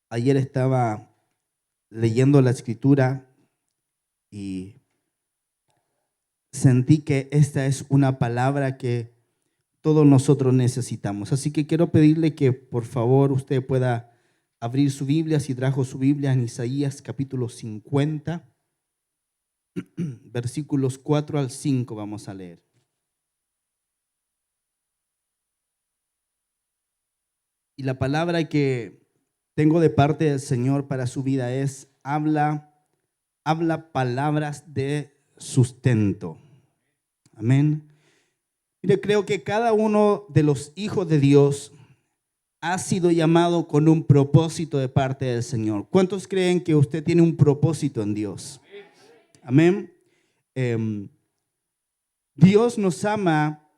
Ayer estaba leyendo la escritura y sentí que esta es una palabra que todos nosotros necesitamos. Así que quiero pedirle que por favor usted pueda abrir su Biblia, si trajo su Biblia, en Isaías capítulo 50, versículos 4 al 5 vamos a leer. Y la palabra que tengo de parte del Señor para su vida es: habla palabras de sustento. Amén. Mire, creo que cada uno de los hijos de Dios ha sido llamado con un propósito de parte del Señor. ¿Cuántos creen que usted tiene un propósito en Dios? Amén. Dios nos ama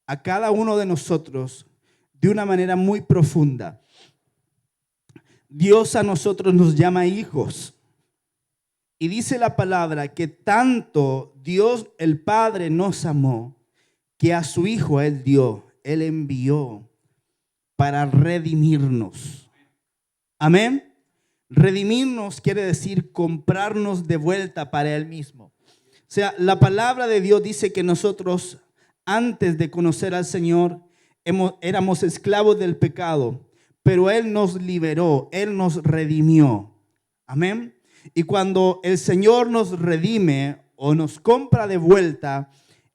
a cada uno de nosotros de una manera muy profunda. Dios a nosotros nos llama hijos. Y dice la palabra que tanto Dios el Padre nos amó, que a su Hijo Él dio, Él envió para redimirnos. Amén. Redimirnos quiere decir comprarnos de vuelta para Él mismo. O sea, la palabra de Dios dice que nosotros, antes de conocer al Señor, éramos esclavos del pecado, pero Él nos liberó, Él nos redimió. Amén. Y cuando el Señor nos redime o nos compra de vuelta,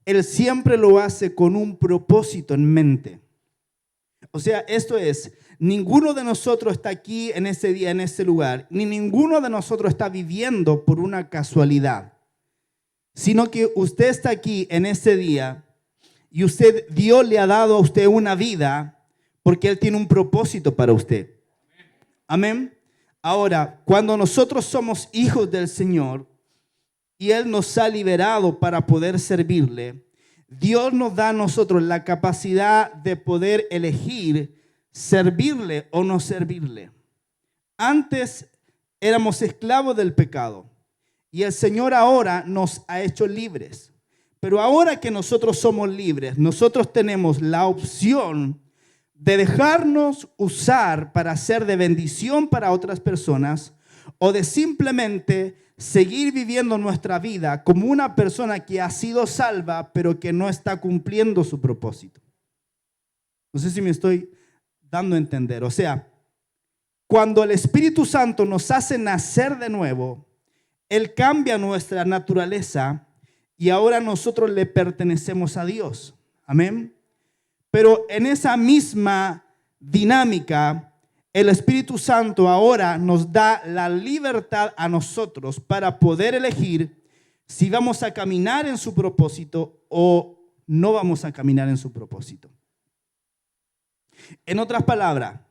Él siempre lo hace con un propósito en mente. O sea, esto es, ninguno de nosotros está aquí en ese día, en ese lugar, ni ninguno de nosotros está viviendo por una casualidad, sino que usted está aquí en ese día y Dios le ha dado a usted una vida porque Él tiene un propósito para usted. Amén. Ahora, cuando nosotros somos hijos del Señor y Él nos ha liberado para poder servirle, Dios nos da a nosotros la capacidad de poder elegir servirle o no servirle. Antes éramos esclavos del pecado y el Señor ahora nos ha hecho libres. Pero ahora que nosotros somos libres, nosotros tenemos la opción de dejarnos usar para ser de bendición para otras personas o de simplemente seguir viviendo nuestra vida como una persona que ha sido salva pero que no está cumpliendo su propósito. No sé si me estoy dando a entender. O sea, cuando el Espíritu Santo nos hace nacer de nuevo, Él cambia nuestra naturaleza y ahora nosotros le pertenecemos a Dios. Amén. Pero en esa misma dinámica, el Espíritu Santo ahora nos da la libertad a nosotros para poder elegir si vamos a caminar en su propósito o no vamos a caminar en su propósito. En otras palabras,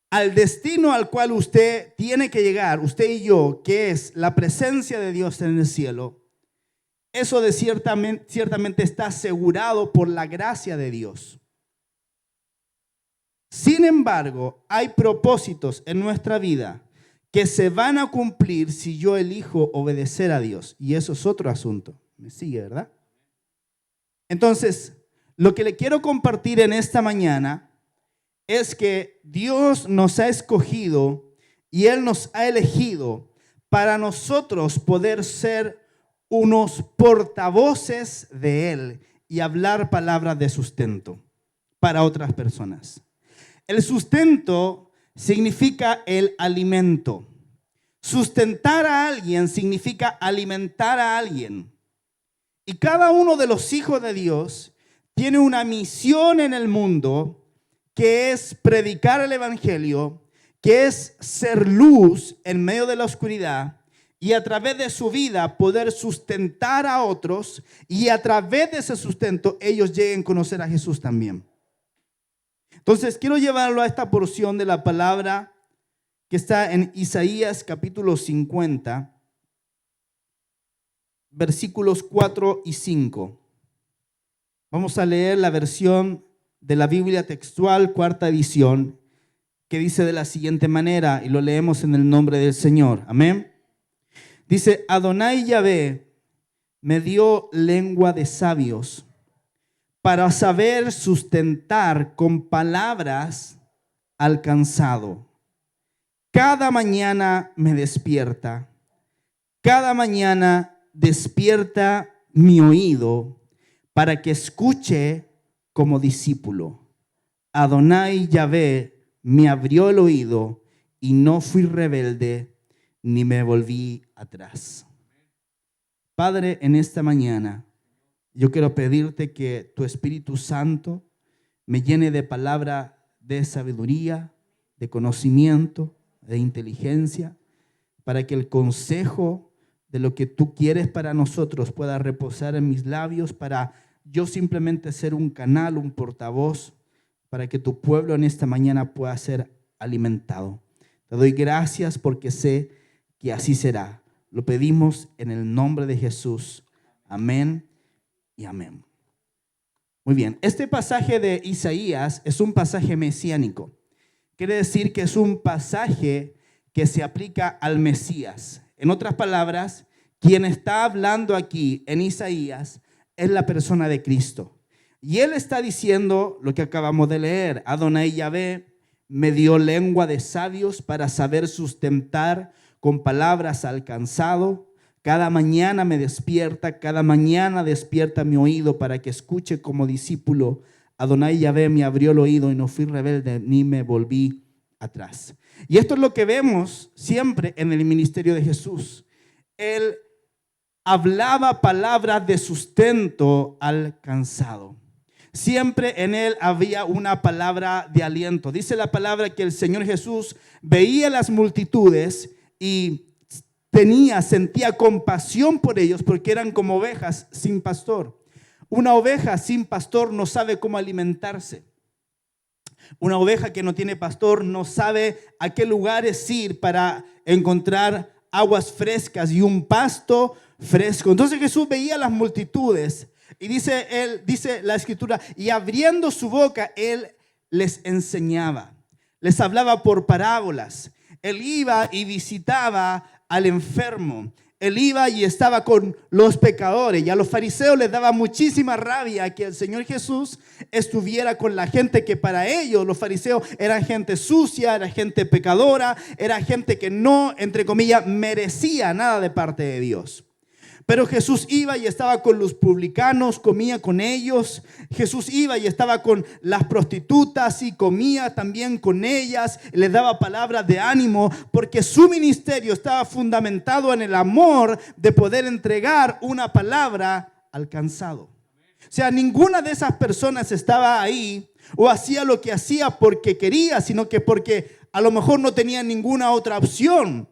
al destino al cual usted tiene que llegar, usted y yo, que es la presencia de Dios en el cielo, eso ciertamente está asegurado por la gracia de Dios. Sin embargo, hay propósitos en nuestra vida que se van a cumplir si yo elijo obedecer a Dios. Y eso es otro asunto. ¿Me sigue, verdad? Entonces, lo que le quiero compartir en esta mañana es que Dios nos ha escogido y Él nos ha elegido para nosotros poder ser unos portavoces de Él y hablar palabras de sustento para otras personas. El sustento significa el alimento. Sustentar a alguien significa alimentar a alguien. Y cada uno de los hijos de Dios tiene una misión en el mundo que es predicar el evangelio, que es ser luz en medio de la oscuridad y a través de su vida poder sustentar a otros y a través de ese sustento ellos lleguen a conocer a Jesús también. Entonces, quiero llevarlo a esta porción de la palabra que está en Isaías capítulo 50, versículos 4 y 5. Vamos a leer la versión de la Biblia textual, cuarta edición, que dice de la siguiente manera, y lo leemos en el nombre del Señor. Amén. Dice: Adonai Yahvé me dio lengua de sabios para saber sustentar con palabras al cansado, cada mañana me despierta. Cada mañana despierta mi oído para que escuche como discípulo. Adonai Yahvé me abrió el oído y no fui rebelde ni me volví atrás. Padre, en esta mañana yo quiero pedirte que tu Espíritu Santo me llene de palabra de sabiduría, de conocimiento, de inteligencia, para que el consejo de lo que tú quieres para nosotros pueda reposar en mis labios, para yo simplemente ser un canal, un portavoz, para que tu pueblo en esta mañana pueda ser alimentado. Te doy gracias porque sé que así será. Lo pedimos en el nombre de Jesús. Amén y amén. Muy bien, este pasaje de Isaías es un pasaje mesiánico. Quiere decir que es un pasaje que se aplica al Mesías. En otras palabras, quien está hablando aquí en Isaías es la persona de Cristo. Y él está diciendo lo que acabamos de leer. Adonai Yahvé me dio lengua de sabios para saber sustentar con palabras al cansado. Cada mañana me despierta, cada mañana despierta mi oído para que escuche como discípulo. Adonai Yahvé me abrió el oído y no fui rebelde ni me volví atrás. Y esto es lo que vemos siempre en el ministerio de Jesús. Él hablaba palabras de sustento al cansado. Siempre en él había una palabra de aliento. Dice la palabra que el Señor Jesús veía las multitudes y sentía compasión por ellos porque eran como ovejas sin pastor. Una oveja sin pastor no sabe cómo alimentarse. Una oveja que no tiene pastor no sabe a qué lugares ir para encontrar aguas frescas y un pasto fresco. Entonces Jesús veía las multitudes y dice la escritura, y abriendo su boca, él les enseñaba, les hablaba por parábolas. Él iba y visitaba al enfermo. Él iba y estaba con los pecadores, y a los fariseos les daba muchísima rabia que el Señor Jesús estuviera con la gente que para ellos los fariseos eran gente sucia, era gente pecadora, era gente que no, entre comillas, merecía nada de parte de Dios. Pero Jesús iba y estaba con los publicanos, comía con ellos. Jesús iba y estaba con las prostitutas y comía también con ellas. Les daba palabras de ánimo porque su ministerio estaba fundamentado en el amor de poder entregar una palabra al cansado. O sea, ninguna de esas personas estaba ahí o hacía lo que hacía porque quería, sino que porque a lo mejor no tenía ninguna otra opción.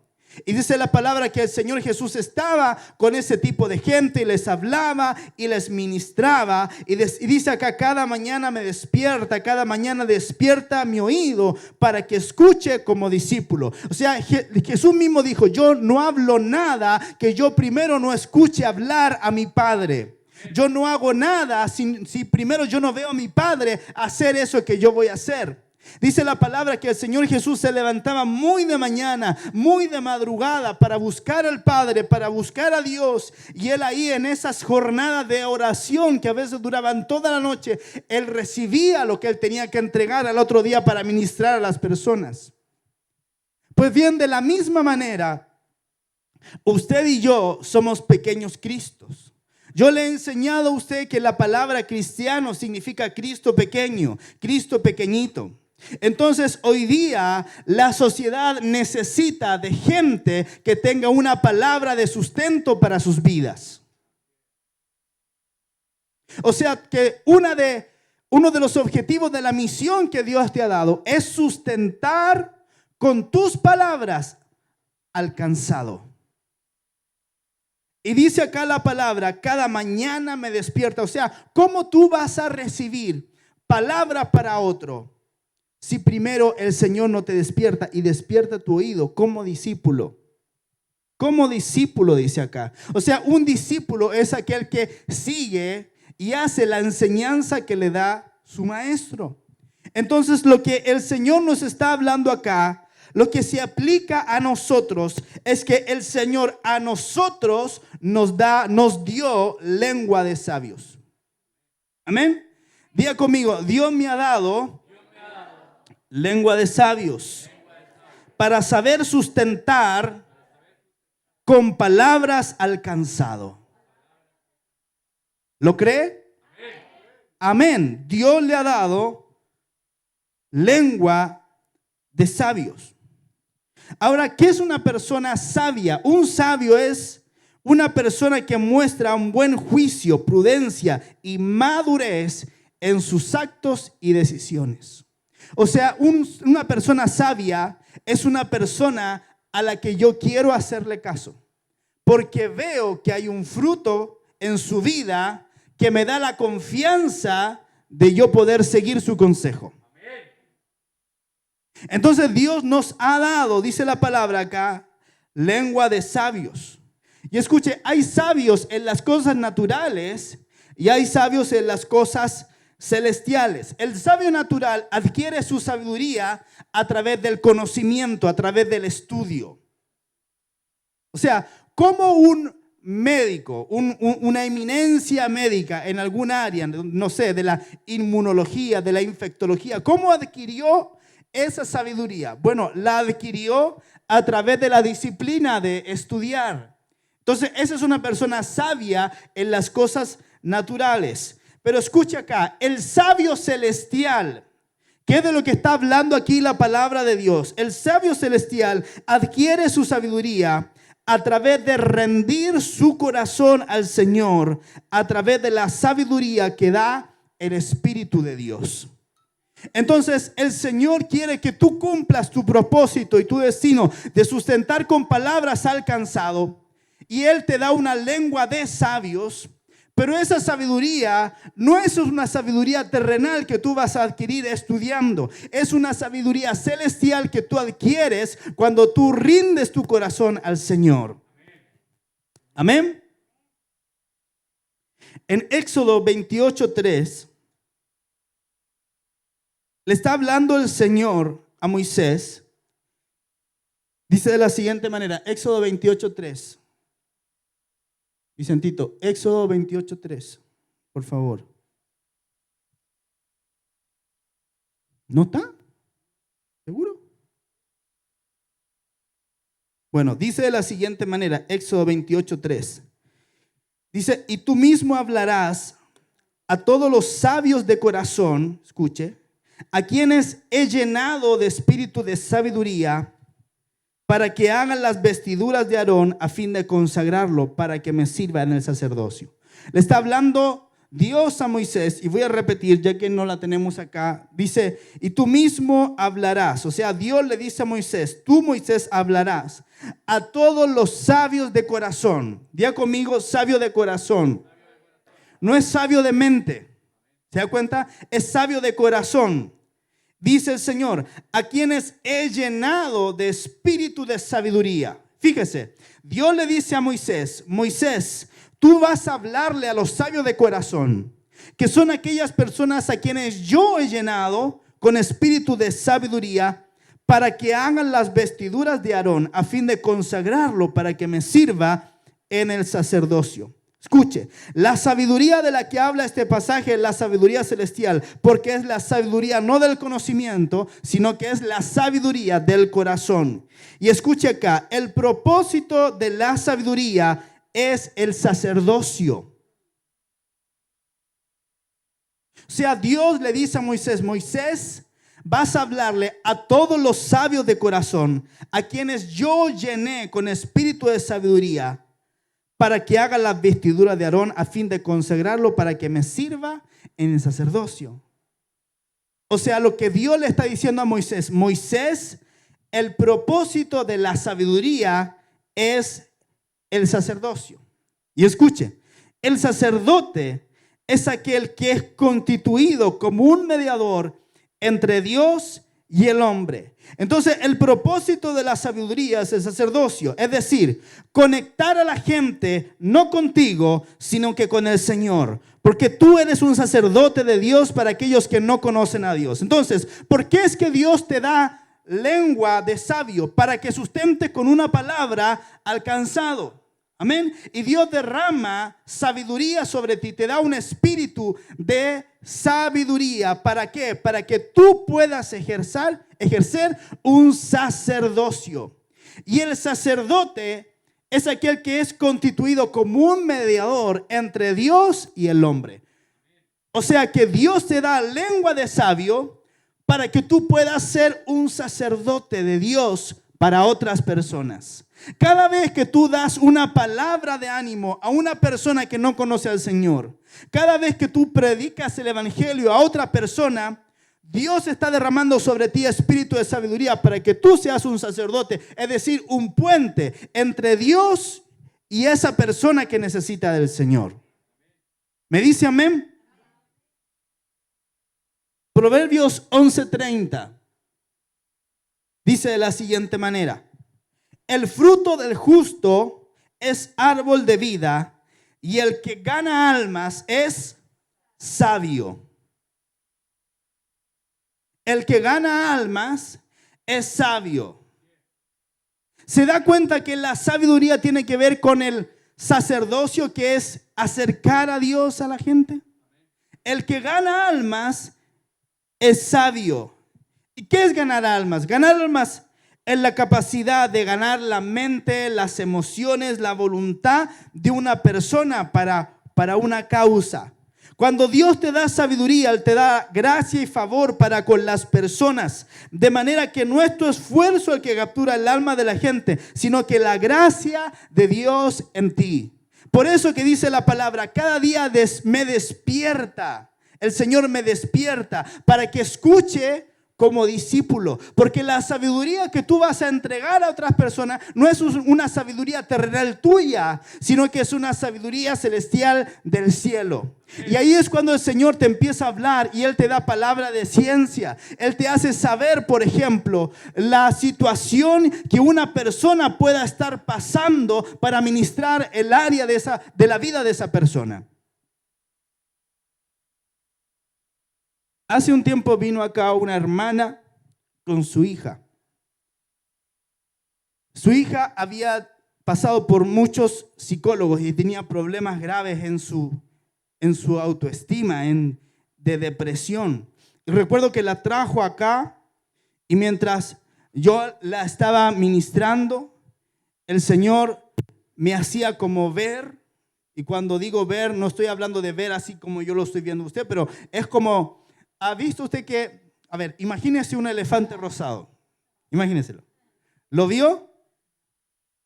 Y dice la palabra que el Señor Jesús estaba con ese tipo de gente y les hablaba y les ministraba. Y dice acá, cada mañana me despierta, cada mañana despierta mi oído para que escuche como discípulo. O sea, Jesús mismo dijo, yo no hablo nada que yo primero no escuche hablar a mi Padre. Yo no hago nada si primero yo no veo a mi Padre hacer eso que yo voy a hacer. Dice la palabra que el Señor Jesús se levantaba muy de mañana, muy de madrugada para buscar al Padre, para buscar a Dios. Y él ahí en esas jornadas de oración que a veces duraban toda la noche, él recibía lo que él tenía que entregar al otro día para ministrar a las personas. Pues bien, de la misma manera, usted y yo somos pequeños Cristos. Yo le he enseñado a usted que la palabra cristiano significa Cristo pequeño, Cristo pequeñito. Entonces hoy día la sociedad necesita de gente que tenga una palabra de sustento para sus vidas. O sea que uno de los objetivos de la misión que Dios te ha dado es sustentar con tus palabras al cansado. Y dice acá la palabra, cada mañana me despierta. O sea, ¿cómo tú vas a recibir palabra para otro si primero el Señor no te despierta y despierta tu oído como discípulo? Como discípulo dice acá. O sea, un discípulo es aquel que sigue y hace la enseñanza que le da su maestro. Entonces, lo que el Señor nos está hablando acá, lo que se aplica a nosotros es que el Señor a nosotros nos dio lengua de sabios. Amén. Diga conmigo, Dios me ha dado lengua de sabios para saber sustentar con palabras al cansado. ¿Lo cree? Amén. Dios le ha dado lengua de sabios. Ahora, ¿qué es una persona sabia? Un sabio es una persona que muestra un buen juicio, prudencia y madurez en sus actos y decisiones. O sea, una persona sabia es una persona a la que yo quiero hacerle caso, porque veo que hay un fruto en su vida que me da la confianza de yo poder seguir su consejo. Entonces Dios nos ha dado, dice la palabra acá, lengua de sabios. Y escuche, hay sabios en las cosas naturales y hay sabios en las cosas celestiales. El sabio natural adquiere su sabiduría a través del conocimiento, a través del estudio. O sea, como un médico, una eminencia médica en algún área, no sé, de la inmunología, de la infectología, ¿cómo adquirió esa sabiduría? Bueno, la adquirió a través de la disciplina de estudiar. Entonces, esa es una persona sabia en las cosas naturales. Pero escucha acá, el sabio celestial, ¿qué es de lo que está hablando aquí la palabra de Dios? El sabio celestial adquiere su sabiduría a través de rendir su corazón al Señor, a través de la sabiduría que da el Espíritu de Dios. Entonces el Señor quiere que tú cumplas tu propósito y tu destino de sustentar con palabras al cansado, y Él te da una lengua de sabios. Pero esa sabiduría no es una sabiduría terrenal que tú vas a adquirir estudiando. Es una sabiduría celestial que tú adquieres cuando tú rindes tu corazón al Señor. Amén. En Éxodo 28:3 le está hablando el Señor a Moisés. Dice de la siguiente manera, Éxodo 28:3. Vicentito, Éxodo 28:3, por favor. ¿No está? ¿Seguro? Bueno, dice de la siguiente manera, Éxodo 28:3. Dice, y tú mismo hablarás a todos los sabios de corazón, escuche, a quienes he llenado de espíritu de sabiduría, para que hagan las vestiduras de Aarón a fin de consagrarlo para que me sirva en el sacerdocio. Le está hablando Dios a Moisés, y voy a repetir ya que no la tenemos acá. Dice, y tú mismo hablarás. O sea, Dios le dice a Moisés, tú Moisés hablarás a todos los sabios de corazón. Diga conmigo, sabio de corazón. No es sabio de mente. ¿Se da cuenta? Es sabio de corazón. Dice el Señor, a quienes he llenado de espíritu de sabiduría. Fíjese, Dios le dice a Moisés, Moisés, tú vas a hablarle a los sabios de corazón, que son aquellas personas a quienes yo he llenado con espíritu de sabiduría, para que hagan las vestiduras de Aarón a fin de consagrarlo para que me sirva en el sacerdocio. Escuche, la sabiduría de la que habla este pasaje es la sabiduría celestial, porque es la sabiduría no del conocimiento, sino que es la sabiduría del corazón. Y escuche acá, el propósito de la sabiduría es el sacerdocio. O sea, Dios le dice a Moisés, Moisés, vas a hablarle a todos los sabios de corazón, a quienes yo llené con espíritu de sabiduría, para que haga las vestiduras de Aarón a fin de consagrarlo para que me sirva en el sacerdocio. O sea, lo que Dios le está diciendo a Moisés, Moisés, el propósito de la sabiduría es el sacerdocio. Y escuche, el sacerdote es aquel que es constituido como un mediador entre Dios y el hombre. Entonces, el propósito de la sabiduría es el sacerdocio, es decir, conectar a la gente no contigo, sino que con el Señor, porque tú eres un sacerdote de Dios para aquellos que no conocen a Dios. Entonces, ¿por qué es que Dios te da lengua de sabio? Para que sustente con una palabra al cansado. Amén. Y Dios derrama sabiduría sobre ti, te da un espíritu de sabiduría. ¿Para qué? Para que tú puedas ejercer ejercer un sacerdocio. Y el sacerdote es aquel que es constituido como un mediador entre Dios y el hombre. O sea que Dios te da lengua de sabio para que tú puedas ser un sacerdote de Dios para otras personas. Cada vez que tú das una palabra de ánimo a una persona que no conoce al Señor, cada vez que tú predicas el evangelio a otra persona, Dios está derramando sobre ti espíritu de sabiduría para que tú seas un sacerdote, es decir, un puente entre Dios y esa persona que necesita del Señor. ¿Me dice amén? Proverbios 11:30 dice de la siguiente manera: el fruto del justo es árbol de vida, y el que gana almas es sabio. El que gana almas es sabio. ¿Se da cuenta que la sabiduría tiene que ver con el sacerdocio, que es acercar a Dios a la gente? El que gana almas es sabio. ¿Y qué es ganar almas? Ganar almas es la capacidad de ganar la mente, las emociones, la voluntad de una persona para una causa. Cuando Dios te da sabiduría, Él te da gracia y favor para con las personas, de manera que no es tu esfuerzo el que captura el alma de la gente, sino que la gracia de Dios en ti. Por eso que dice la palabra, cada día me despierta, el Señor me despierta para que escuche como discípulo, porque la sabiduría que tú vas a entregar a otras personas no es una sabiduría terrenal tuya, sino que es una sabiduría celestial del cielo. Y ahí es cuando el Señor te empieza a hablar y Él te da palabra de ciencia. Él te hace saber, por ejemplo, la situación que una persona pueda estar pasando para ministrar el área de la vida de esa persona. Hace un tiempo vino acá una hermana con su hija. Su hija había pasado por muchos psicólogos y tenía problemas graves en su autoestima, de depresión. Y recuerdo que la trajo acá y mientras yo la estaba ministrando, el Señor me hacía como ver. Y cuando digo ver, no estoy hablando de ver así como yo lo estoy viendo usted, pero es como... ¿Ha visto usted que, a ver, imagínese un elefante rosado? Imagíneselo. ¿Lo vio?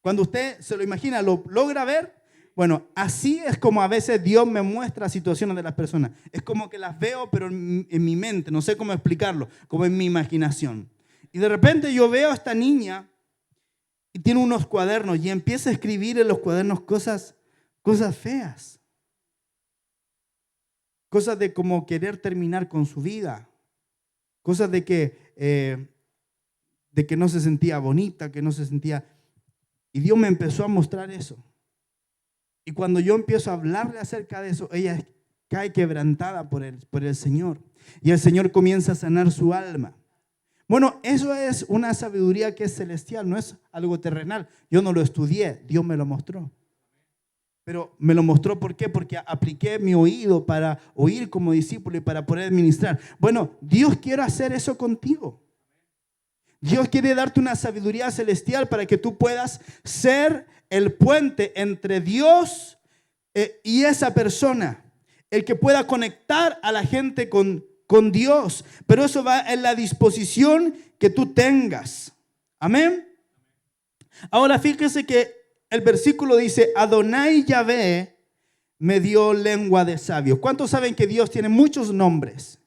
Cuando usted se lo imagina, ¿lo logra ver? Bueno, así es como a veces Dios me muestra situaciones de las personas. Es como que las veo, pero en mi mente, no sé cómo explicarlo, como en mi imaginación. Y de repente yo veo a esta niña y tiene unos cuadernos y empieza a escribir en los cuadernos cosas feas. Cosas de como querer terminar con su vida. Cosas de que no se sentía bonita, que no se sentía... Y Dios me empezó a mostrar eso. Y cuando yo empiezo a hablarle acerca de eso, ella cae quebrantada por el Señor. Y el Señor comienza a sanar su alma. Bueno, eso es una sabiduría que es celestial, no es algo terrenal. Yo no lo estudié, Dios me lo mostró. Pero me lo mostró, ¿por qué? Porque apliqué mi oído para oír como discípulo y para poder ministrar. Bueno, Dios quiere hacer eso contigo. Dios quiere darte una sabiduría celestial para que tú puedas ser el puente entre Dios y esa persona. El que pueda conectar a la gente con Dios. Pero eso va en la disposición que tú tengas. Amén. Ahora fíjese que el versículo dice, Adonai Yahvé me dio lengua de sabio. ¿Cuántos saben que Dios tiene muchos nombres?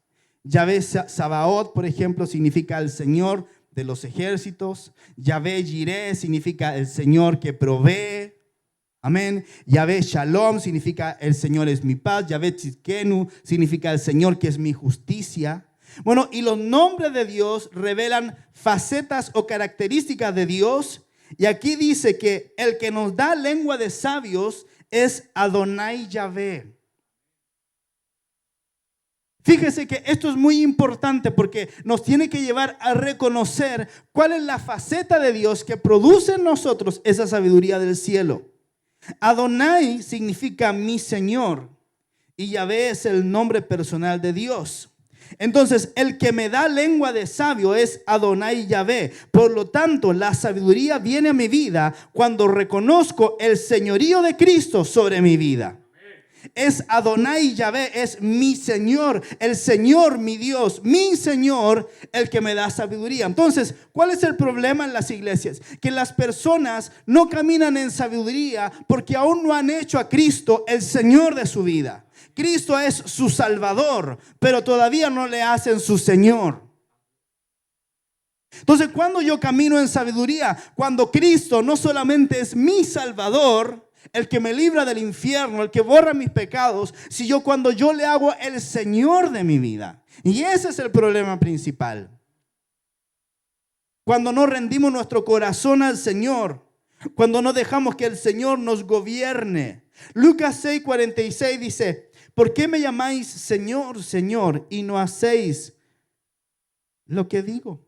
Yahvé Sabaoth, por ejemplo, significa el Señor de los ejércitos. Yahvé Jireh significa el Señor que provee. Amén. Yahvé Shalom significa el Señor es mi paz. Yahvé Tzidkenu significa el Señor que es mi justicia. Bueno, y los nombres de Dios revelan facetas o características de Dios. Y aquí dice que el que nos da lengua de sabios es Adonai Yahvé. Fíjese que esto es muy importante porque nos tiene que llevar a reconocer cuál es la faceta de Dios que produce en nosotros esa sabiduría del cielo. Adonai significa mi Señor y Yahvé es el nombre personal de Dios. Entonces, el que me da lengua de sabio es Adonai Yahvé. Por lo tanto, la sabiduría viene a mi vida cuando reconozco el señorío de Cristo sobre mi vida. Es Adonai Yahvé, es mi Señor, el Señor, mi Dios, mi Señor, el que me da sabiduría. Entonces, ¿cuál es el problema en las iglesias? Que las personas no caminan en sabiduría porque aún no han hecho a Cristo el Señor de su vida. Cristo es su Salvador, pero todavía no le hacen su Señor. Entonces, cuando yo camino en sabiduría, cuando Cristo no solamente es mi Salvador, el que me libra del infierno, el que borra mis pecados, sino cuando yo le hago el Señor de mi vida. Y ese es el problema principal. Cuando no rendimos nuestro corazón al Señor, cuando no dejamos que el Señor nos gobierne. Lucas 6:46 dice: ¿por qué me llamáis Señor, Señor, y no hacéis lo que digo?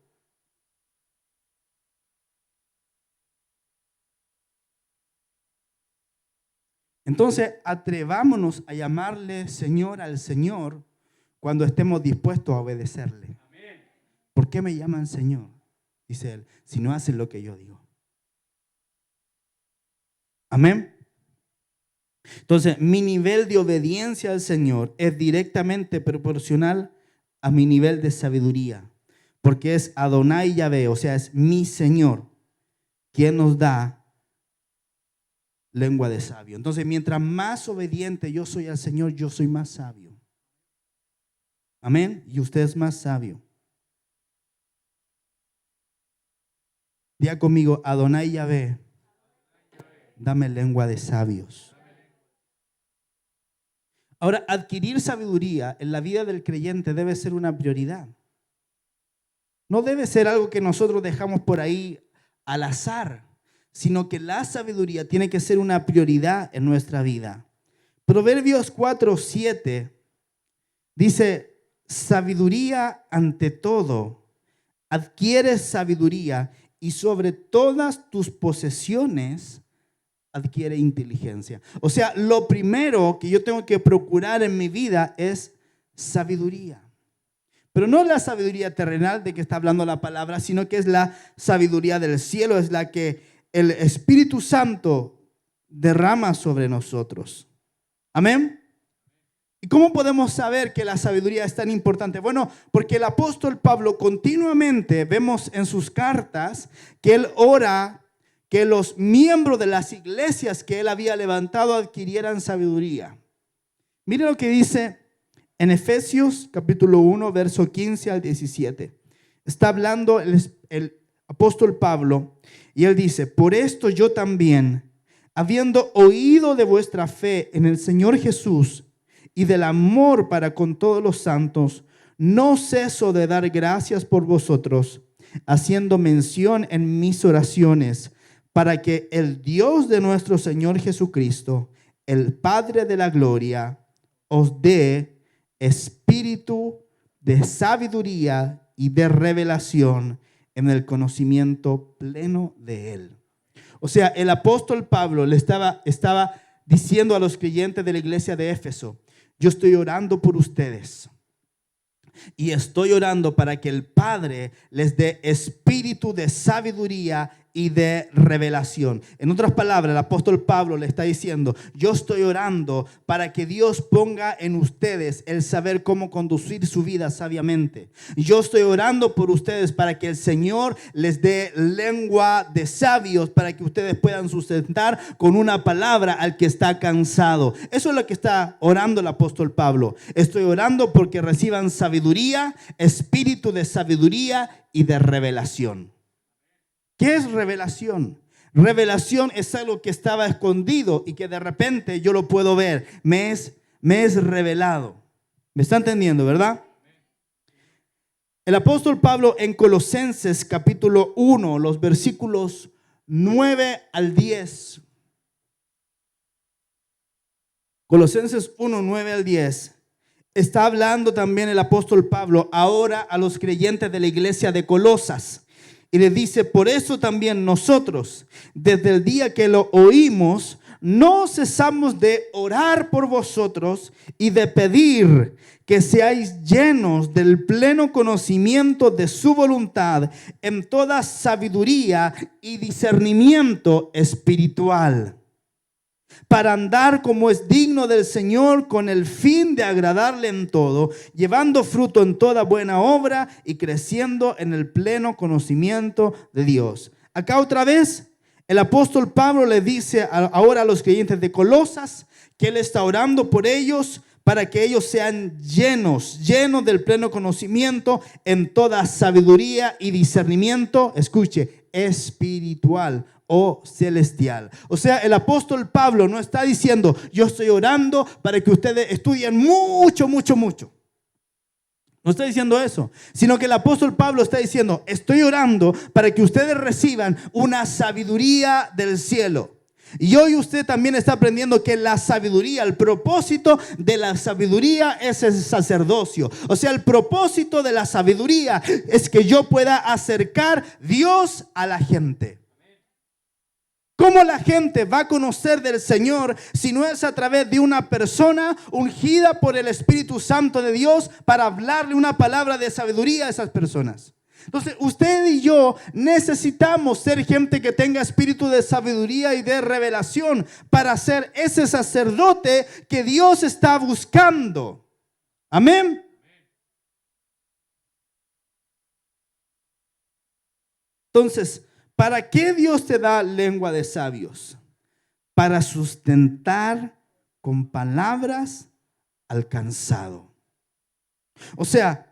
Entonces, atrevámonos a llamarle Señor al Señor cuando estemos dispuestos a obedecerle. ¿Por qué me llaman Señor? Dice él, si no hacen lo que yo digo. Amén. Entonces, mi nivel de obediencia al Señor es directamente proporcional a mi nivel de sabiduría, porque es Adonai Yahvé, o sea, es mi Señor quien nos da lengua de sabio. Entonces, mientras más obediente yo soy al Señor, yo soy más sabio. Amén. Y usted es más sabio. Diga conmigo, Adonai Yahvé, dame lengua de sabios. Ahora, adquirir sabiduría en la vida del creyente debe ser una prioridad. No debe ser algo que nosotros dejamos por ahí al azar, sino que la sabiduría tiene que ser una prioridad en nuestra vida. Proverbios 4:7 dice: sabiduría ante todo, adquiere sabiduría, y sobre todas tus posesiones adquiere inteligencia. O sea, lo primero que yo tengo que procurar en mi vida es sabiduría. Pero no la sabiduría terrenal de que está hablando la palabra, sino que es la sabiduría del cielo, es la que el Espíritu Santo derrama sobre nosotros. Amén. ¿Y cómo podemos saber que la sabiduría es tan importante? Bueno, porque el apóstol Pablo continuamente vemos en sus cartas que él ora que los miembros de las iglesias que él había levantado adquirieran sabiduría. Mire lo que dice en Efesios capítulo 1, verso 15 al 17. Está hablando el apóstol Pablo y él dice: por esto yo también, habiendo oído de vuestra fe en el Señor Jesús y del amor para con todos los santos, no ceso de dar gracias por vosotros, haciendo mención en mis oraciones, para que el Dios de nuestro Señor Jesucristo, el Padre de la gloria, os dé espíritu de sabiduría y de revelación en el conocimiento pleno de Él. O sea, el apóstol Pablo le estaba diciendo a los creyentes de la iglesia de Éfeso: yo estoy orando por ustedes y estoy orando para que el Padre les dé espíritu de sabiduría y de revelación. En otras palabras, el apóstol Pablo le está diciendo: yo estoy orando para que Dios ponga en ustedes el saber cómo conducir su vida sabiamente. Yo estoy orando por ustedes para que el Señor les dé lengua de sabios, para que ustedes puedan sustentar con una palabra al que está cansado. Eso es lo que está orando el apóstol Pablo. Estoy orando porque reciban sabiduría, espíritu de sabiduría y de revelación. ¿Qué es revelación? Revelación es algo que estaba escondido y que de repente yo lo puedo ver. Me es revelado. ¿Me está entendiendo, verdad? El apóstol Pablo en Colosenses capítulo 1, los versículos 9 al 10. Colosenses 1, 9 al 10. Está hablando también el apóstol Pablo ahora a los creyentes de la iglesia de Colosas. Y le dice: por eso también nosotros, desde el día que lo oímos, no cesamos de orar por vosotros y de pedir que seáis llenos del pleno conocimiento de su voluntad en toda sabiduría y discernimiento espiritual, para andar como es digno del Señor, con el fin de agradarle en todo, llevando fruto en toda buena obra y creciendo en el pleno conocimiento de Dios. Acá otra vez el apóstol Pablo le dice ahora a los creyentes de Colosas que él está orando por ellos para que ellos sean llenos del pleno conocimiento en toda sabiduría y discernimiento, escuche, espiritual o celestial. O sea, el apóstol Pablo no está diciendo, yo estoy orando para que ustedes estudien mucho. No está diciendo eso, sino que el apóstol Pablo está diciendo, estoy orando para que ustedes reciban una sabiduría del cielo. Y hoy usted también está aprendiendo que la sabiduría, el propósito de la sabiduría es el sacerdocio. O sea, el propósito de la sabiduría es que yo pueda acercar Dios a la gente. ¿Cómo la gente va a conocer del Señor si no es a través de una persona ungida por el Espíritu Santo de Dios para hablarle una palabra de sabiduría a esas personas? Entonces, usted y yo necesitamos ser gente que tenga espíritu de sabiduría y de revelación para ser ese sacerdote que Dios está buscando. Amén. Entonces, ¿para qué Dios te da lengua de sabios? Para sustentar con palabras al cansado. O sea,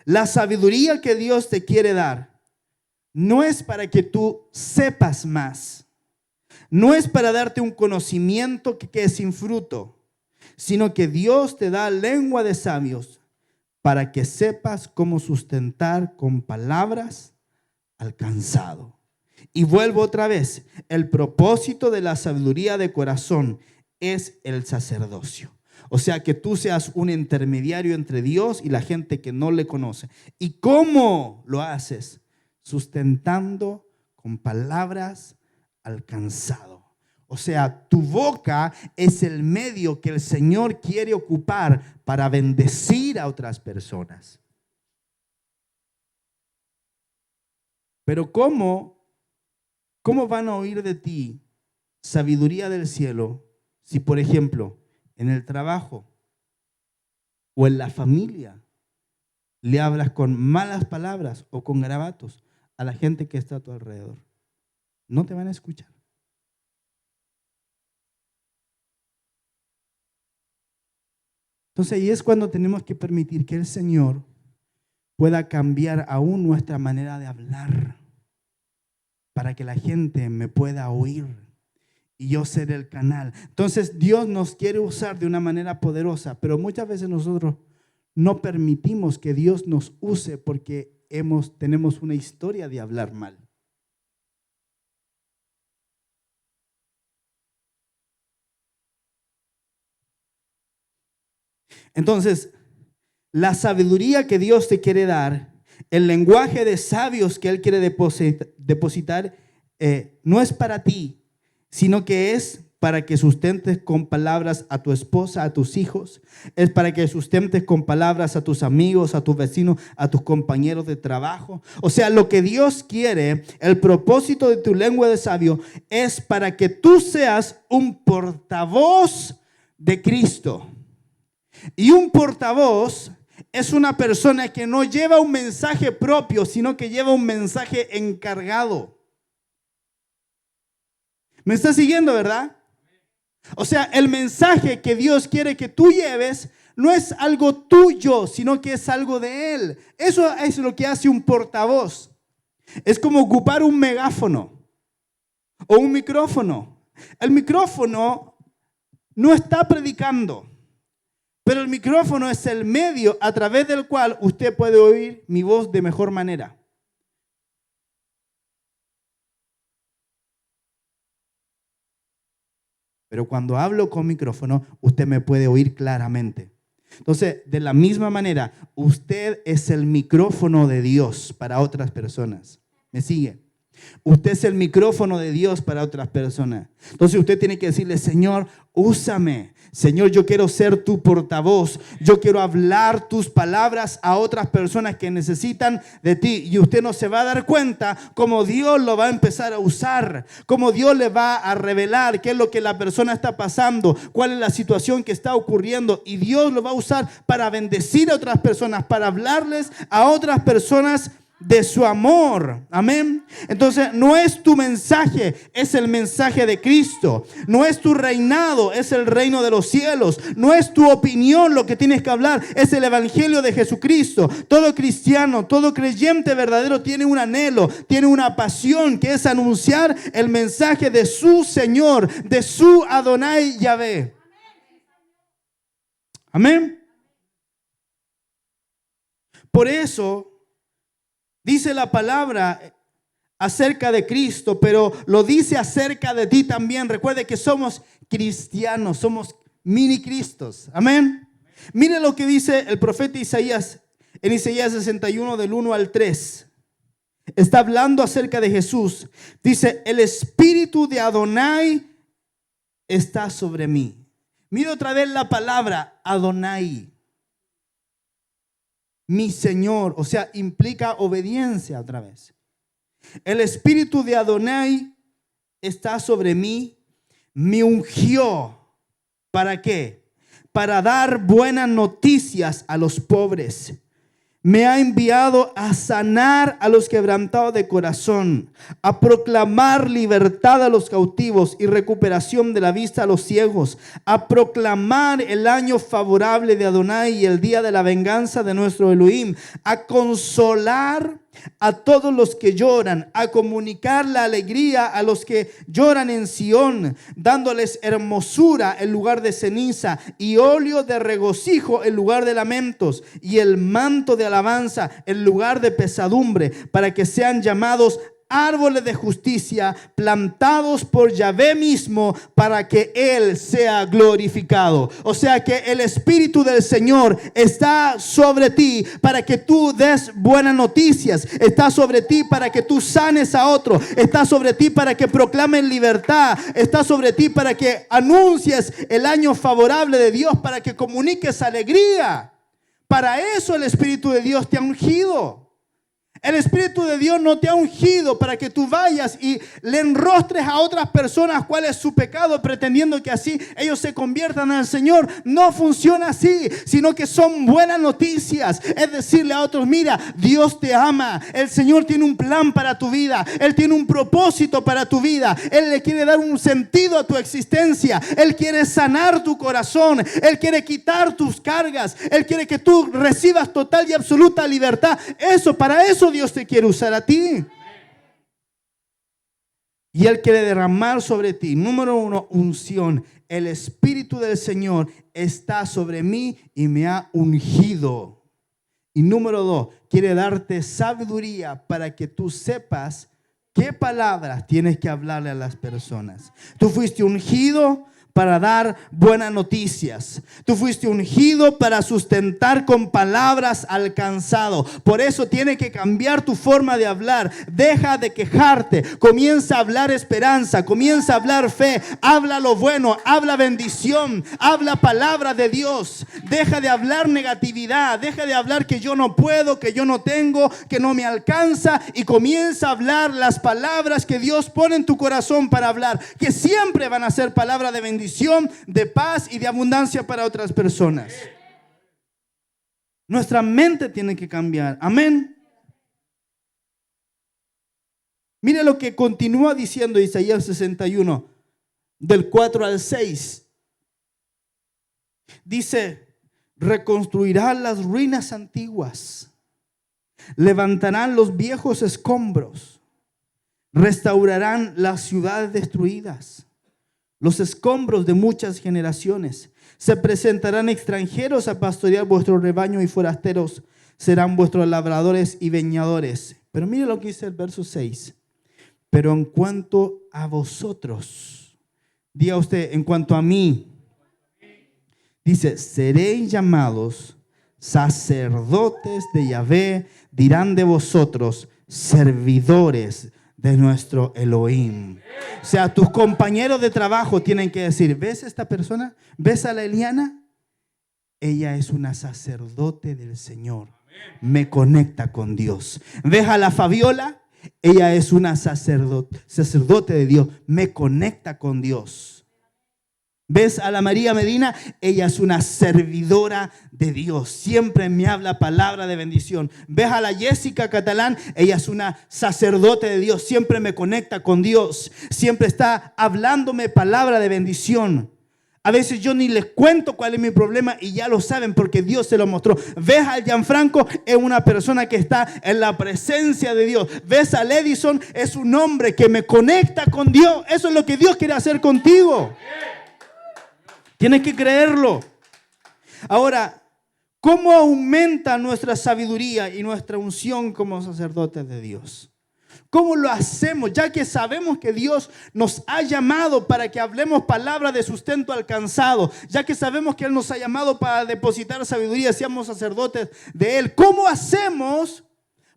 la sabiduría que Dios te quiere dar no es para que tú sepas más, no es para darte un conocimiento que quede sin fruto, sino que Dios te da lengua de sabios para que sepas cómo sustentar con palabras al cansado. Y vuelvo otra vez, el propósito de la sabiduría de corazón es el sacerdocio. O sea, que tú seas un intermediario entre Dios y la gente que no le conoce. ¿Y cómo lo haces? Sustentando con palabras al cansado. O sea, tu boca es el medio que el Señor quiere ocupar para bendecir a otras personas. Pero ¿cómo van a oír de ti sabiduría del cielo si, por ejemplo, en el trabajo o en la familia le hablas con malas palabras o con garabatos a la gente que está a tu alrededor? No te van a escuchar. Entonces ahí es cuando tenemos que permitir que el Señor pueda cambiar aún nuestra manera de hablar para que la gente me pueda oír y yo ser el canal. Entonces Dios nos quiere usar de una manera poderosa, pero muchas veces nosotros no permitimos que Dios nos use porque tenemos una historia de hablar mal. Entonces, la sabiduría que Dios te quiere dar, el lenguaje de sabios que Él quiere depositar, no es para ti, sino que es para que sustentes con palabras a tu esposa, a tus hijos. Es para que sustentes con palabras a tus amigos, a tus vecinos, a tus compañeros de trabajo. O sea, lo que Dios quiere, el propósito de tu lengua de sabio, es para que tú seas un portavoz de Cristo. Y un portavoz es una persona que no lleva un mensaje propio, sino que lleva un mensaje encargado. ¿Me estás siguiendo, verdad? O sea, el mensaje que Dios quiere que tú lleves no es algo tuyo, sino que es algo de Él. Eso es lo que hace un portavoz. Es como ocupar un megáfono o un micrófono. El micrófono no está predicando, pero el micrófono es el medio a través del cual usted puede oír mi voz de mejor manera. Pero cuando hablo con micrófono, usted me puede oír claramente. Entonces, de la misma manera, usted es el micrófono de Dios para otras personas. ¿Me sigue? Usted es el micrófono de Dios para otras personas. Entonces usted tiene que decirle, Señor, úsame. Señor, yo quiero ser tu portavoz. Yo quiero hablar tus palabras a otras personas que necesitan de ti. Y usted no se va a dar cuenta cómo Dios lo va a empezar a usar. Cómo Dios le va a revelar qué es lo que la persona está pasando. Cuál es la situación que está ocurriendo. Y Dios lo va a usar para bendecir a otras personas. Para hablarles a otras personas de su amor. Amén. Entonces no es tu mensaje, es el mensaje de Cristo. No es tu reinado, es el reino de los cielos. No es tu opinión lo que tienes que hablar, es el evangelio de Jesucristo. Todo cristiano, todo creyente verdadero tiene un anhelo, tiene una pasión, que es anunciar el mensaje de su Señor, de su Adonai Yahvé. Amén. Por eso dice la palabra acerca de Cristo, pero lo dice acerca de ti también. Recuerde que somos cristianos, somos mini Cristos. Amén. Mire lo que dice el profeta Isaías en Isaías 61 del 1 al 3. Está hablando acerca de Jesús. Dice, el espíritu de Adonai está sobre mí. Mire otra vez la palabra Adonai. Mi Señor, o sea, implica obediencia otra vez. El espíritu de Adonai está sobre mí, me ungió. ¿Para qué? Para dar buenas noticias a los pobres. Me ha enviado a sanar a los quebrantados de corazón, a proclamar libertad a los cautivos y recuperación de la vista a los ciegos, a proclamar el año favorable de Adonai y el día de la venganza de nuestro Elohim, a consolar a todos los que lloran, a comunicar la alegría a los que lloran en Sión, dándoles hermosura en lugar de ceniza y óleo de regocijo en lugar de lamentos y el manto de alabanza en lugar de pesadumbre, para que sean llamados árboles de justicia plantados por Yahvé mismo, para que Él sea glorificado. O sea que el Espíritu del Señor está sobre ti para que tú des buenas noticias. Está sobre ti para que tú sanes a otro. Está sobre ti para que proclamen libertad. Está sobre ti para que anuncies el año favorable de Dios, para que comuniques alegría. Para eso el Espíritu de Dios te ha ungido. El Espíritu de Dios no te ha ungido para que tú vayas y le enrostres a otras personas cuál es su pecado, pretendiendo que así ellos se conviertan al Señor. No funciona así, sino que son buenas noticias. Es decirle a otros, mira, Dios te ama. El Señor tiene un plan para tu vida. Él tiene un propósito para tu vida. Él le quiere dar un sentido a tu existencia. Él quiere sanar tu corazón. Él quiere quitar tus cargas. Él quiere que tú recibas total y absoluta libertad. Para eso Dios te quiere usar a ti. Y Él quiere derramar sobre ti. Número 1, unción. El Espíritu del Señor está sobre mí y me ha ungido. Y número 2, quiere darte sabiduría para que tú sepas qué palabras tienes que hablarle a las personas. Tú fuiste ungido para dar buenas noticias. Tú fuiste ungido para sustentar con palabras al cansado. Por eso tiene que cambiar tu forma de hablar. Deja de quejarte. Comienza a hablar esperanza. Comienza a hablar fe. Habla lo bueno. Habla bendición. Habla palabra de Dios. Deja de hablar negatividad. Deja de hablar que yo no puedo, que yo no tengo, que no me alcanza. Y comienza a hablar las palabras que Dios pone en tu corazón para hablar. Que siempre van a ser palabras de bendición, de paz y de abundancia para otras personas. Nuestra mente tiene que cambiar. Amén. Mire lo que continúa diciendo Isaías 61, del 4 al 6. Dice, reconstruirán las ruinas antiguas, levantarán los viejos escombros, restaurarán las ciudades destruidas, los escombros de muchas generaciones. Se presentarán extranjeros a pastorear vuestro rebaño y forasteros serán vuestros labradores y viñadores. Pero mire lo que dice el verso 6. Pero en cuanto a vosotros, diga usted, en cuanto a mí, dice, seréis llamados sacerdotes de Yahvé, dirán de vosotros, servidores de nuestro Elohim. O sea, tus compañeros de trabajo tienen que decir, ¿ves a esta persona? ¿Ves a la Eliana? Ella es una sacerdote del Señor. Me conecta con Dios. ¿Ves a la Fabiola? Ella es una sacerdote de Dios. Me conecta con Dios. ¿Ves a la María Medina? Ella es una servidora de Dios. Siempre me habla palabra de bendición. ¿Ves a la Jessica Catalán? Ella es una sacerdote de Dios. Siempre me conecta con Dios. Siempre está hablándome palabra de bendición. A veces yo ni les cuento cuál es mi problema y ya lo saben porque Dios se lo mostró. ¿Ves al Gianfranco? Es una persona que está en la presencia de Dios. ¿Ves al Edison? Es un hombre que me conecta con Dios. Eso es lo que Dios quiere hacer contigo. Tienes que creerlo. Ahora, ¿cómo aumenta nuestra sabiduría y nuestra unción como sacerdotes de Dios? ¿Cómo lo hacemos? Ya que sabemos que Dios nos ha llamado para que hablemos palabra de sustento alcanzado, ya que sabemos que Él nos ha llamado para depositar sabiduría, seamos sacerdotes de Él. ¿Cómo hacemos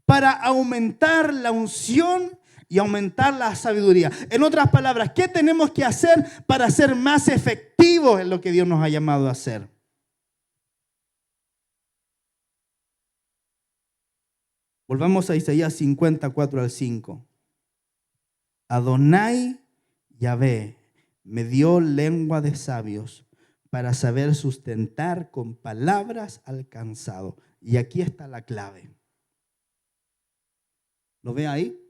para aumentar la unción y aumentar la sabiduría? En otras palabras, ¿qué tenemos que hacer para ser más efectivos en lo que Dios nos ha llamado a hacer? Volvamos a Isaías 54 al 5. Adonai Yahvé me dio lengua de sabios para saber sustentar con palabras alcanzado. Y aquí está la clave. ¿Lo ve ahí?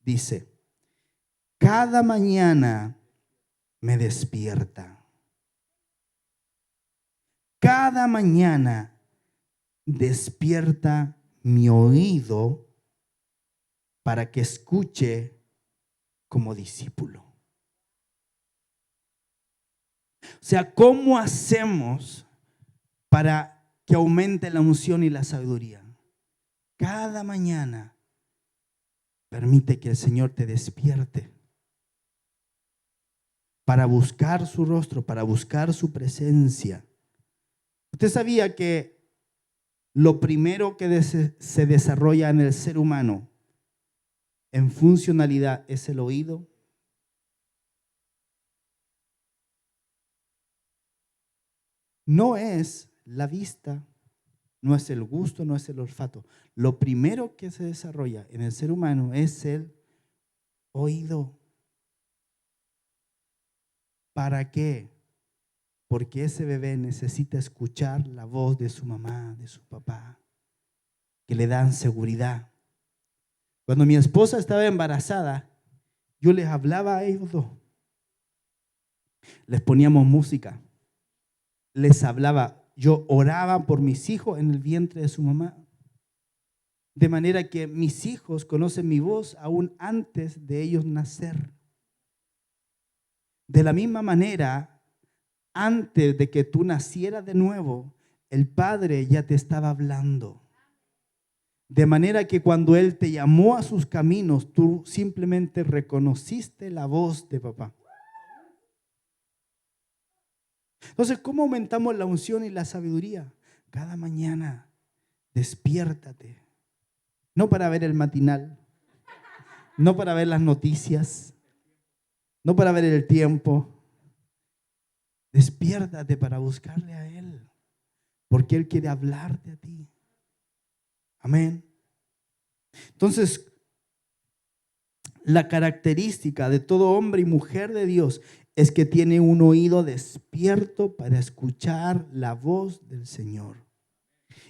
Dice, cada mañana me despierta. Cada mañana despierta mi oído para que escuche como discípulo. O sea, ¿cómo hacemos para que aumente la unción y la sabiduría? Cada mañana permite que el Señor te despierte para buscar su rostro, para buscar su presencia. ¿Usted sabía que lo primero que se desarrolla en el ser humano en funcionalidad es el oído? No es la vista, no es el gusto, no es el olfato. Lo primero que se desarrolla en el ser humano es el oído. ¿Para qué? Porque ese bebé necesita escuchar la voz de su mamá, de su papá, que le dan seguridad. Cuando mi esposa estaba embarazada, yo les hablaba a ellos dos. Les poníamos música. Les hablaba. Yo oraba por mis hijos en el vientre de su mamá. De manera que mis hijos conocen mi voz aún antes de ellos nacer. De la misma manera, antes de que tú nacieras de nuevo, el Padre ya te estaba hablando. De manera que cuando Él te llamó a sus caminos, tú simplemente reconociste la voz de papá. Entonces, ¿cómo aumentamos la unción y la sabiduría? Cada mañana, despiértate. No para ver el matinal, no para ver las noticias, no para ver el tiempo. Despiértate para buscarle a Él, porque Él quiere hablarte a ti. Amén. Entonces, la característica de todo hombre y mujer de Dios es que tiene un oído despierto para escuchar la voz del Señor.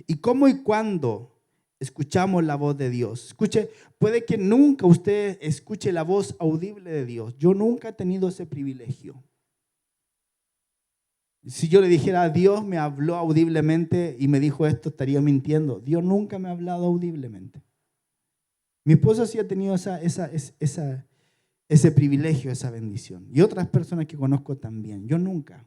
¿Y cómo y cuándo escuchamos la voz de Dios? Escuche, puede que nunca usted escuche la voz audible de Dios. Yo nunca he tenido ese privilegio. Si yo le dijera, Dios me habló audiblemente y me dijo esto, estaría mintiendo. Dios nunca me ha hablado audiblemente. Mi esposa sí ha tenido ese privilegio, esa bendición. Y otras personas que conozco también. Yo nunca.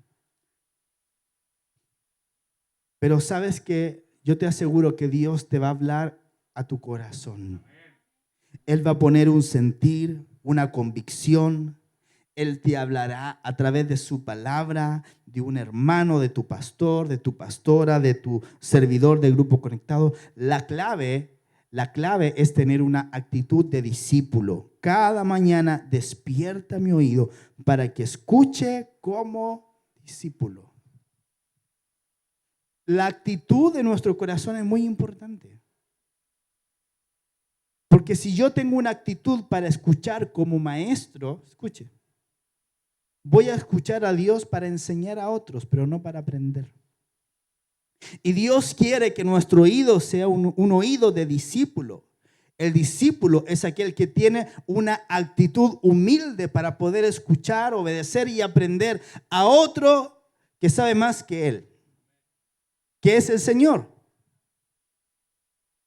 Pero sabes que yo te aseguro que Dios te va a hablar a tu corazón. Él va a poner un sentir, una convicción. Él te hablará a través de su palabra, de un hermano, de tu pastor, de tu pastora, de tu servidor de grupo conectado. La clave La clave es tener una actitud de discípulo. Cada mañana despierta mi oído para que escuche como discípulo. La actitud de nuestro corazón es muy importante. Porque si yo tengo una actitud para escuchar como maestro, escuche, voy a escuchar a Dios para enseñar a otros, pero no para aprender. Y Dios quiere que nuestro oído sea un oído de discípulo. El discípulo es aquel que tiene una actitud humilde para poder escuchar, obedecer y aprender a otro que sabe más que él, que es el Señor.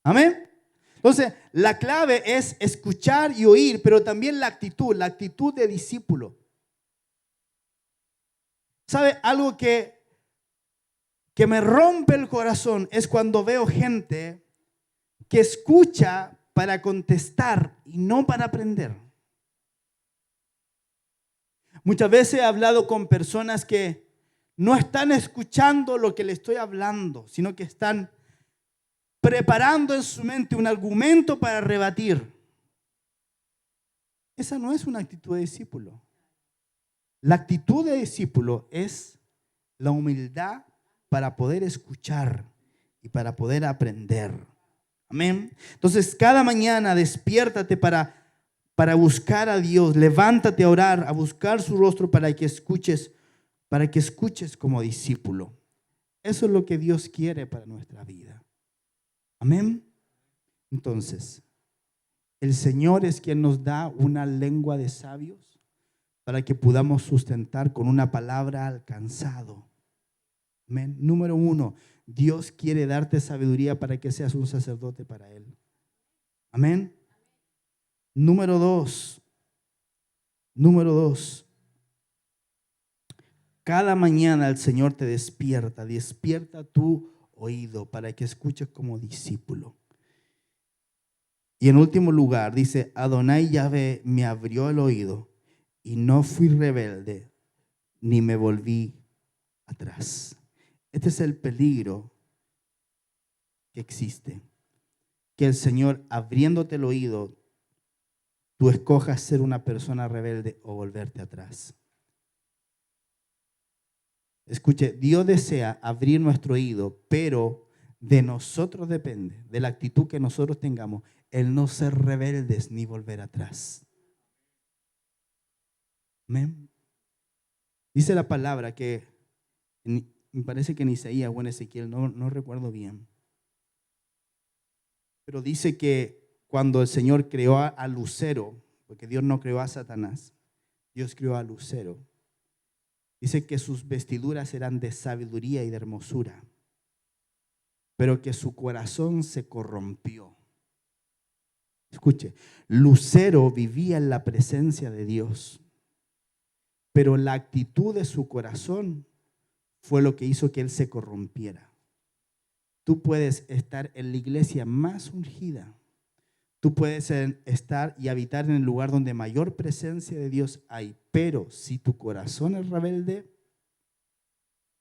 Amén. Entonces, la clave es escuchar y oír, pero también la actitud de discípulo. ¿Sabe? Algo que me rompe el corazón es cuando veo gente que escucha para contestar y no para aprender. Muchas veces he hablado con personas que no están escuchando lo que le estoy hablando, sino que están preparando en su mente un argumento para rebatir. Esa no es una actitud de discípulo. La actitud de discípulo es la humildad para poder escuchar y para poder aprender. Amén. Entonces, cada mañana despiértate para buscar a Dios. Levántate a orar, a buscar su rostro para que escuches como discípulo. Eso es lo que Dios quiere para nuestra vida. Amén. Entonces, el Señor es quien nos da una lengua de sabios para que podamos sustentar con una palabra alcanzado. Amén. Número 1, Dios quiere darte sabiduría para que seas un sacerdote para Él. Amén. Número 2, cada mañana el Señor te despierta tu oído para que escuches como discípulo. Y en último lugar, dice, Adonai Yahvé me abrió el oído y no fui rebelde ni me volví atrás. Este es el peligro que existe. Que el Señor, abriéndote el oído, tú escojas ser una persona rebelde o volverte atrás. Escuche, Dios desea abrir nuestro oído, pero de nosotros depende, de la actitud que nosotros tengamos, el no ser rebeldes ni volver atrás. Amén. Dice la palabra que, me parece que en Isaías o en Ezequiel, no recuerdo bien, pero dice que cuando el Señor creó a Lucero, porque Dios no creó a Satanás, Dios creó a Lucero. Dice que sus vestiduras eran de sabiduría y de hermosura, pero que su corazón se corrompió. Escuche, Lucero vivía en la presencia de Dios, pero la actitud de su corazón fue lo que hizo que él se corrompiera. Tú puedes estar en la iglesia más ungida. Tú puedes estar y habitar en el lugar donde mayor presencia de Dios hay, pero si tu corazón es rebelde,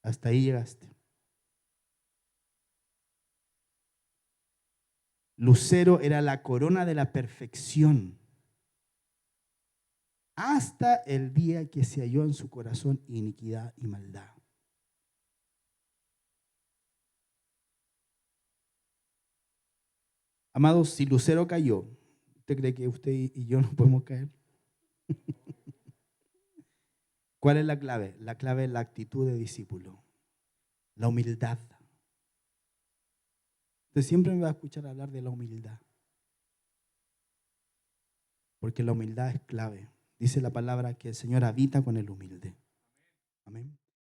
hasta ahí llegaste. Lucero era la corona de la perfección hasta el día que se halló en su corazón iniquidad y maldad. Amados, si Lucero cayó, ¿usted cree que usted y yo no podemos caer? ¿Cuál es la clave? La clave es la actitud de discípulo, la humildad. Usted siempre me va a escuchar hablar de la humildad, porque la humildad es clave. Dice la palabra que el Señor habita con el humilde. Amén.